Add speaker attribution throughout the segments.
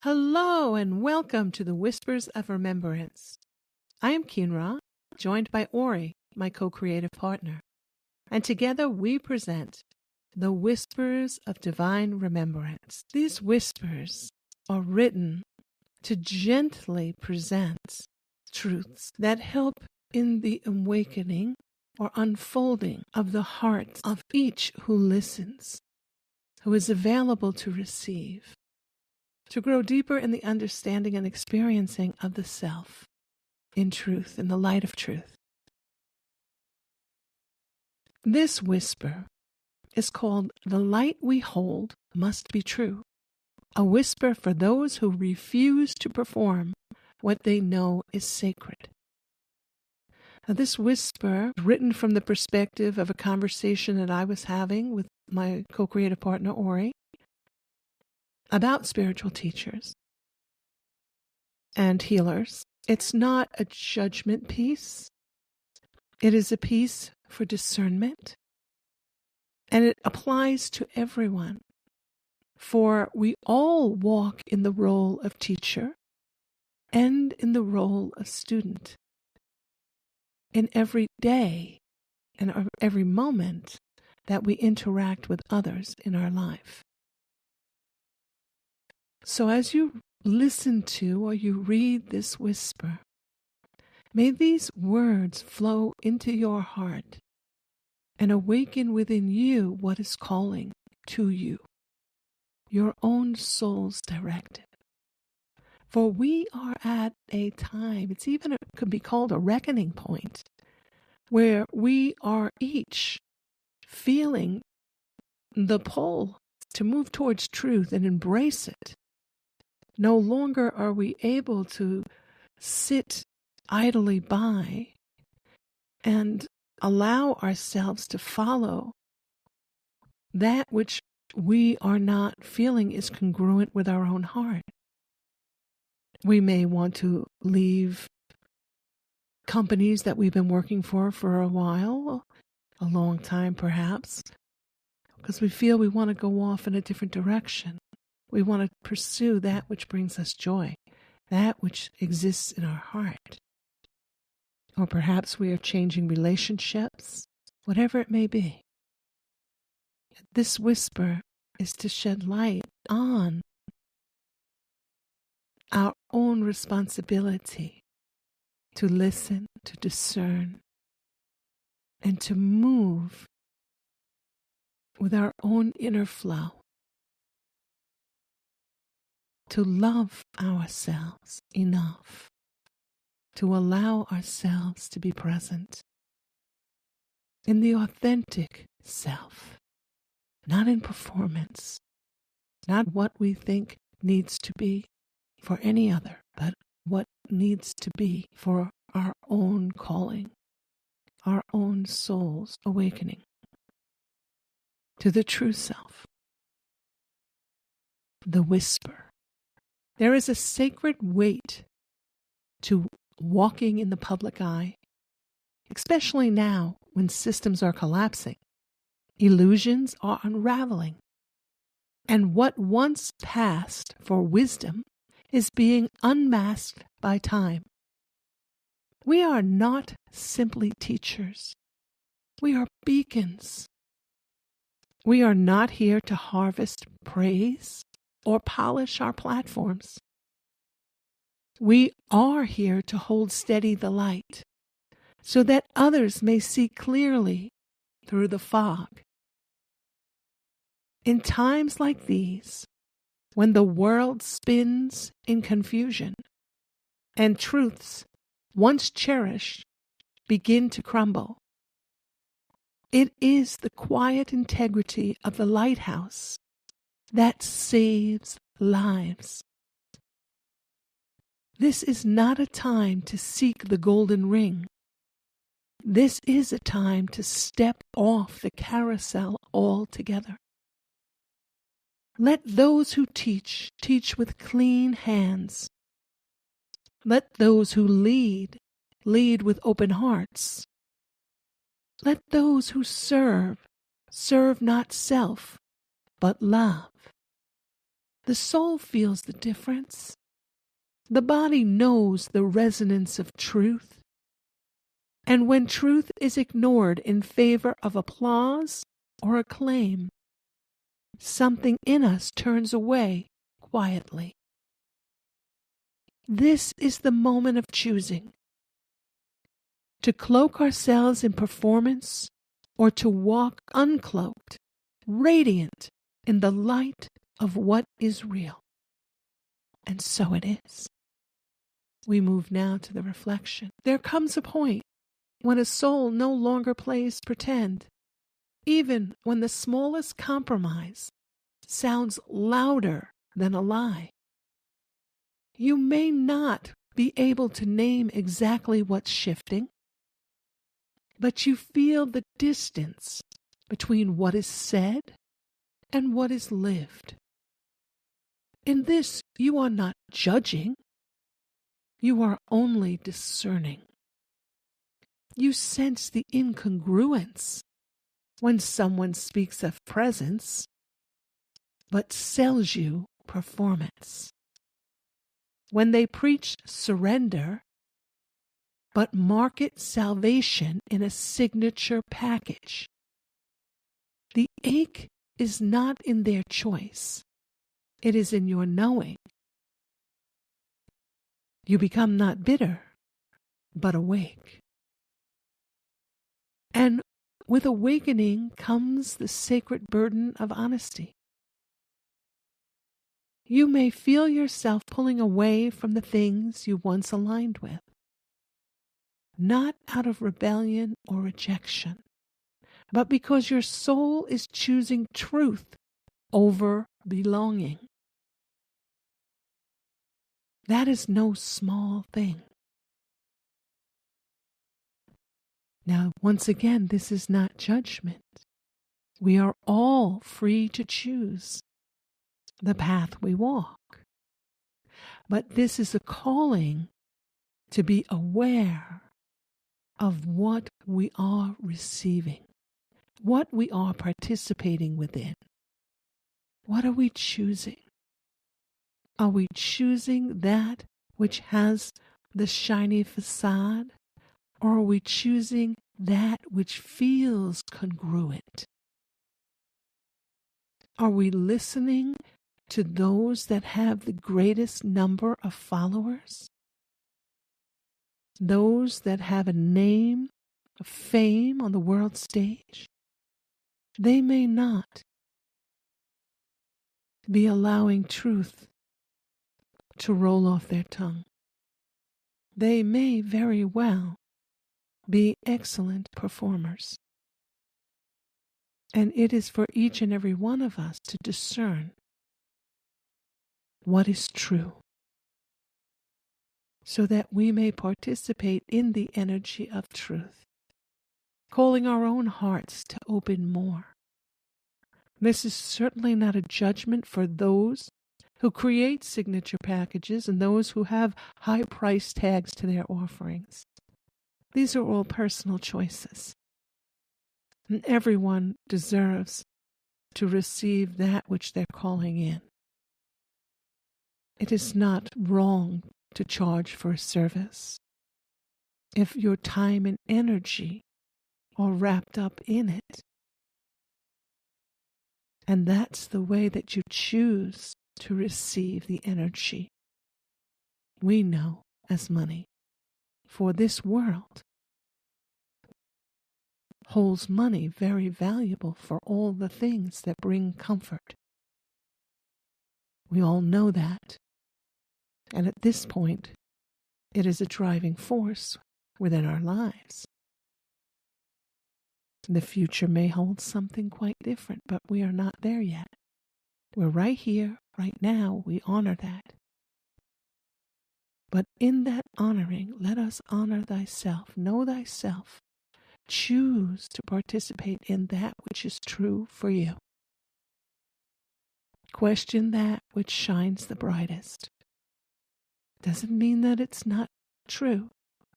Speaker 1: Hello and welcome to the Whispers of Remembrance. I am Kynra, joined by Auri, my co-creative partner, and together we present the Whispers of Divine Remembrance. These whispers are written to gently present truths that help in the awakening or unfolding of the hearts of each who listens, who is available to receive, to grow deeper in the understanding and experiencing of the self, in truth, in the light of truth. This whisper is called "The Light We Hold Must Be True," a whisper for those who refuse to perform what they know is sacred. Now, this whisper, written from the perspective of a conversation that I was having with my co-creative partner, Auri, about spiritual teachers and healers. It's not a judgment piece. It is a piece for discernment, and it applies to everyone, for we all walk in the role of teacher and in the role of student in every day and every moment that we interact with others in our life. So as you listen to or you read this whisper, may these words flow into your heart and awaken within you what is calling to you, your own soul's directive. For we are at a time, it could be called a reckoning point, where we are each feeling the pull to move towards truth and embrace it. No longer are we able to sit idly by and allow ourselves to follow that which we are not feeling is congruent with our own heart. We may want to leave companies that we've been working for a while, a long time perhaps, because we feel we want to go off in a different direction. We want to pursue that which brings us joy, that which exists in our heart. Or perhaps we are changing relationships, whatever it may be. This whisper is to shed light on our own responsibility to listen, to discern, and to move with our own inner flow, to love ourselves enough to allow ourselves to be present in the authentic self, not in performance, not what we think needs to be for any other, but what needs to be for our own calling, our own soul's awakening to the true self, the whisper. There is a sacred weight to walking in the public eye, especially now when systems are collapsing, illusions are unraveling, and what once passed for wisdom is being unmasked by time. We are not simply teachers. We are beacons. We are not here to harvest praise or polish our platforms. We are here to hold steady the light so that others may see clearly through the fog. In times like these, when the world spins in confusion and truths once cherished begin to crumble, it is the quiet integrity of the lighthouse that saves lives. This is not a time to seek the golden ring. This is a time to step off the carousel altogether. Let those who teach with clean hands. Let those who lead with open hearts. Let those who serve not self, but love. The soul feels the difference. The body knows the resonance of truth. And when truth is ignored in favor of applause or acclaim, something in us turns away quietly. This is the moment of choosing. To cloak ourselves in performance or to walk uncloaked, radiant in the light of what is real. And so it is. We move now to the reflection. There comes a point when a soul no longer plays pretend, even when the smallest compromise sounds louder than a lie. You may not be able to name exactly what's shifting, but you feel the distance between what is said and what is lived. In this, you are not judging. You are only discerning. You sense the incongruence when someone speaks of presence, but sells you performance. When they preach surrender, but market salvation in a signature package. The ache is not in their choice. It is in your knowing. You become not bitter, but awake. And with awakening comes the sacred burden of honesty. You may feel yourself pulling away from the things you once aligned with, not out of rebellion or rejection, but because your soul is choosing truth over belonging. That is no small thing. Now, once again, this is not judgment. We are all free to choose the path we walk. But this is a calling to be aware of what we are receiving, what we are participating within. What are we choosing? Are we choosing that which has the shiny facade, or are we choosing that which feels congruent? Are we listening to those that have the greatest number of followers? Those that have a name, a fame on the world stage? They may not be allowing truth to roll off their tongue. They may very well be excellent performers. And it is for each and every one of us to discern what is true, so that we may participate in the energy of truth, calling our own hearts to open more. This is certainly not a judgment for those who create signature packages and those who have high price tags to their offerings. These are all personal choices. And everyone deserves to receive that which they're calling in. It is not wrong to charge for a service if your time and energy are wrapped up in it. And that's the way that you choose to receive the energy. We know as money, for this world holds money very valuable for all the things that bring comfort. We all know that. And at this point, it is a driving force within our lives. The future may hold something quite different, but we are not there yet. We're right here, right now. We honor that. But in that honoring, let us honor thyself. Know thyself. Choose to participate in that which is true for you. Question that which shines the brightest. Doesn't mean that it's not true.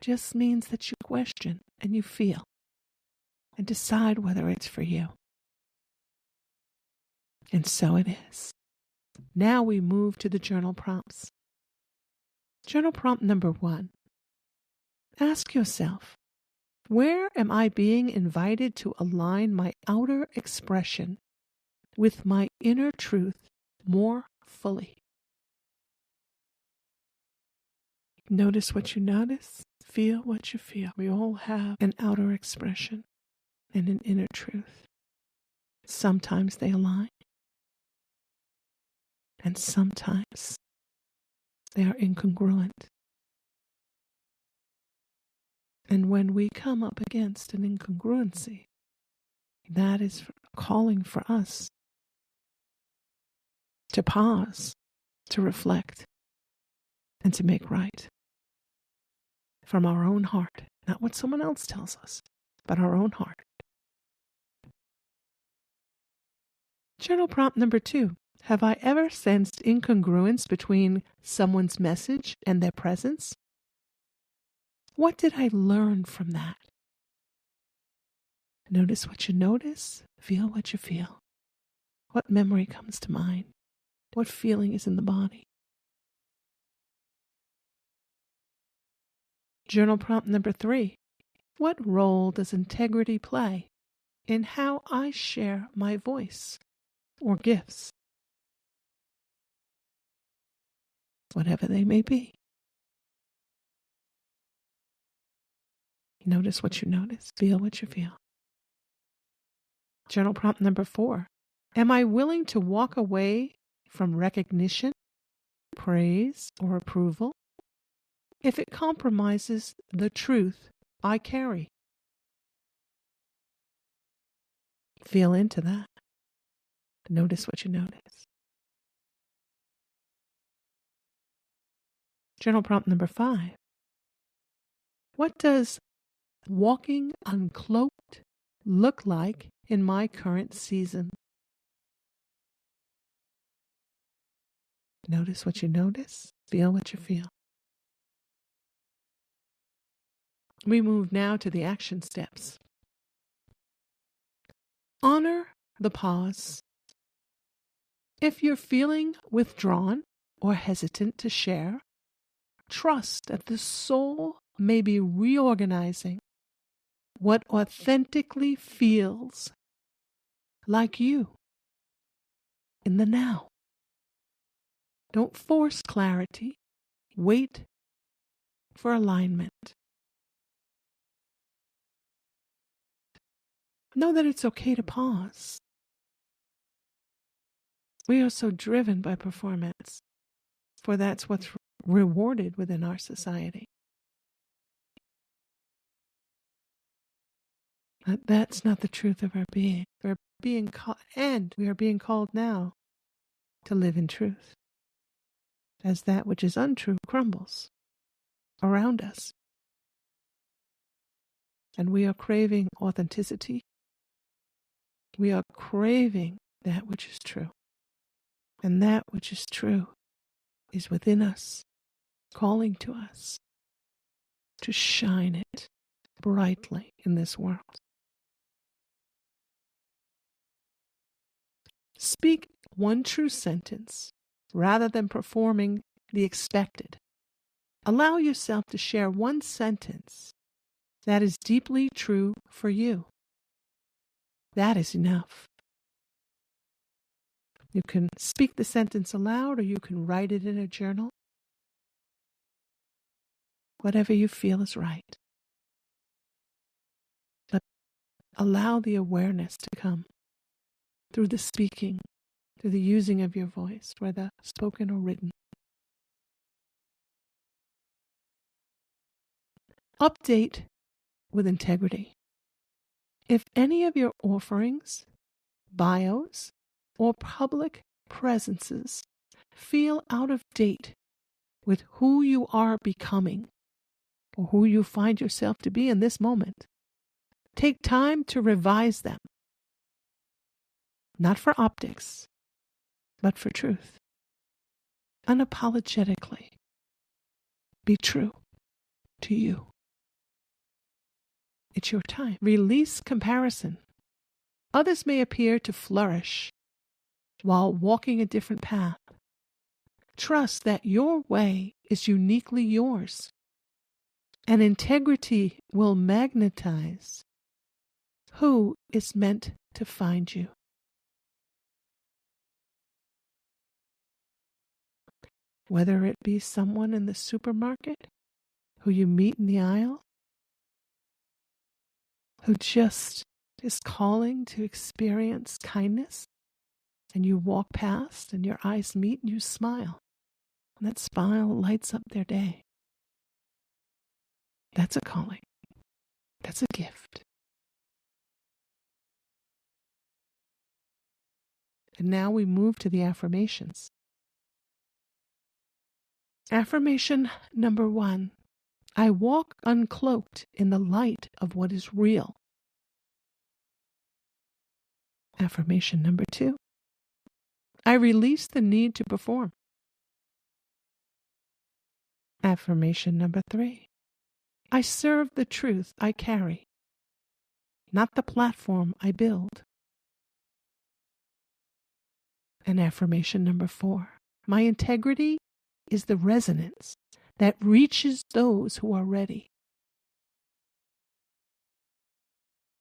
Speaker 1: Just means that you question and you feel and decide whether it's for you. And so it is. Now we move to the journal prompts. Journal prompt number 1. Ask yourself, where am I being invited to align my outer expression with my inner truth more fully? Notice what you notice. Feel what you feel. We all have an outer expression and an inner truth. Sometimes they align, and sometimes they are incongruent. And when we come up against an incongruency, that is calling for us to pause, to reflect, and to make right from our own heart, not what someone else tells us, but our own heart. Journal prompt number 2. Have I ever sensed incongruence between someone's message and their presence? What did I learn from that? Notice what you notice. Feel what you feel. What memory comes to mind? What feeling is in the body? Journal prompt number 3. What role does integrity play in how I share my voice or gifts? Whatever they may be. Notice what you notice. Feel what you feel. Journal prompt number 4. Am I willing to walk away from recognition, praise, or approval if it compromises the truth I carry? Feel into that. Notice what you notice. Journal prompt number 5. What does walking uncloaked look like in my current season? Notice what you notice. Feel what you feel. We move now to the action steps. Honor the pause. If you're feeling withdrawn or hesitant to share, trust that the soul may be reorganizing what authentically feels like you in the now. Don't force clarity. Wait for alignment. Know that it's okay to pause. We are so driven by performance, for that's what's rewarded within our society. But that's not the truth of our being. We're being called, and we are being called now to live in truth, as that which is untrue crumbles around us. And we are craving authenticity. We are craving that which is true. And that which is true is within us, calling to us to shine it brightly in this world. Speak one true sentence rather than performing the expected. Allow yourself to share one sentence that is deeply true for you. That is enough. You can speak the sentence aloud or you can write it in a journal. Whatever you feel is right. But allow the awareness to come through the speaking, through the using of your voice, whether spoken or written. Update with integrity. If any of your offerings, bios, or public presences feel out of date with who you are becoming or who you find yourself to be in this moment, take time to revise them. Not for optics, but for truth. Unapologetically. Be true to you. It's your time. Release comparison. Others may appear to flourish while walking a different path. Trust that your way is uniquely yours, and integrity will magnetize who is meant to find you. Whether it be someone in the supermarket who you meet in the aisle, who just is calling to experience kindness, and you walk past and your eyes meet and you smile, and that smile lights up their day. That's a calling. That's a gift. And now we move to the affirmations. Affirmation number 1. I walk uncloaked in the light of what is real. Affirmation number 2. I release the need to perform. Affirmation number 3. I serve the truth I carry, not the platform I build. And affirmation number 4. My integrity is the resonance that reaches those who are ready.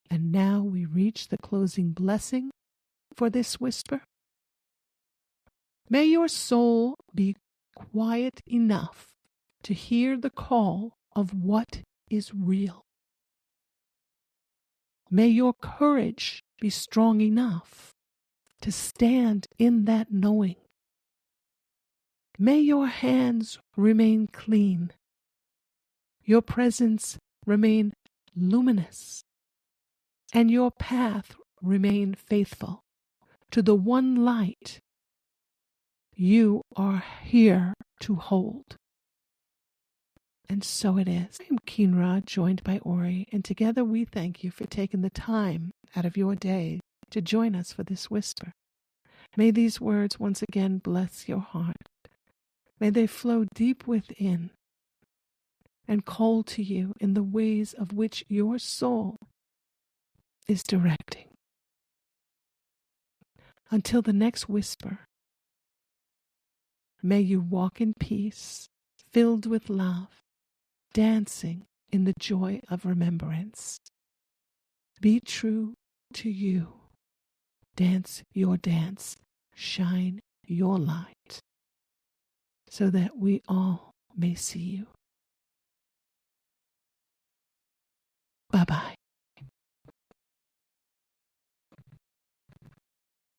Speaker 1: And now we reach the closing blessing for this whisper. May your soul be quiet enough to hear the call of what is real. May your courage be strong enough to stand in that knowing. May your hands remain clean, your presence remain luminous, and your path remain faithful to the one light you are here to hold. And so it is. I'm Kynra, joined by Auri, and together we thank you for taking the time out of your day to join us for this whisper. May these words once again bless your heart. May they flow deep within and call to you in the ways of which your soul is directing. Until the next whisper, may you walk in peace, filled with love, dancing in the joy of remembrance. Be true to you. Dance your dance. Shine your light, so that we all may see you. Bye-bye.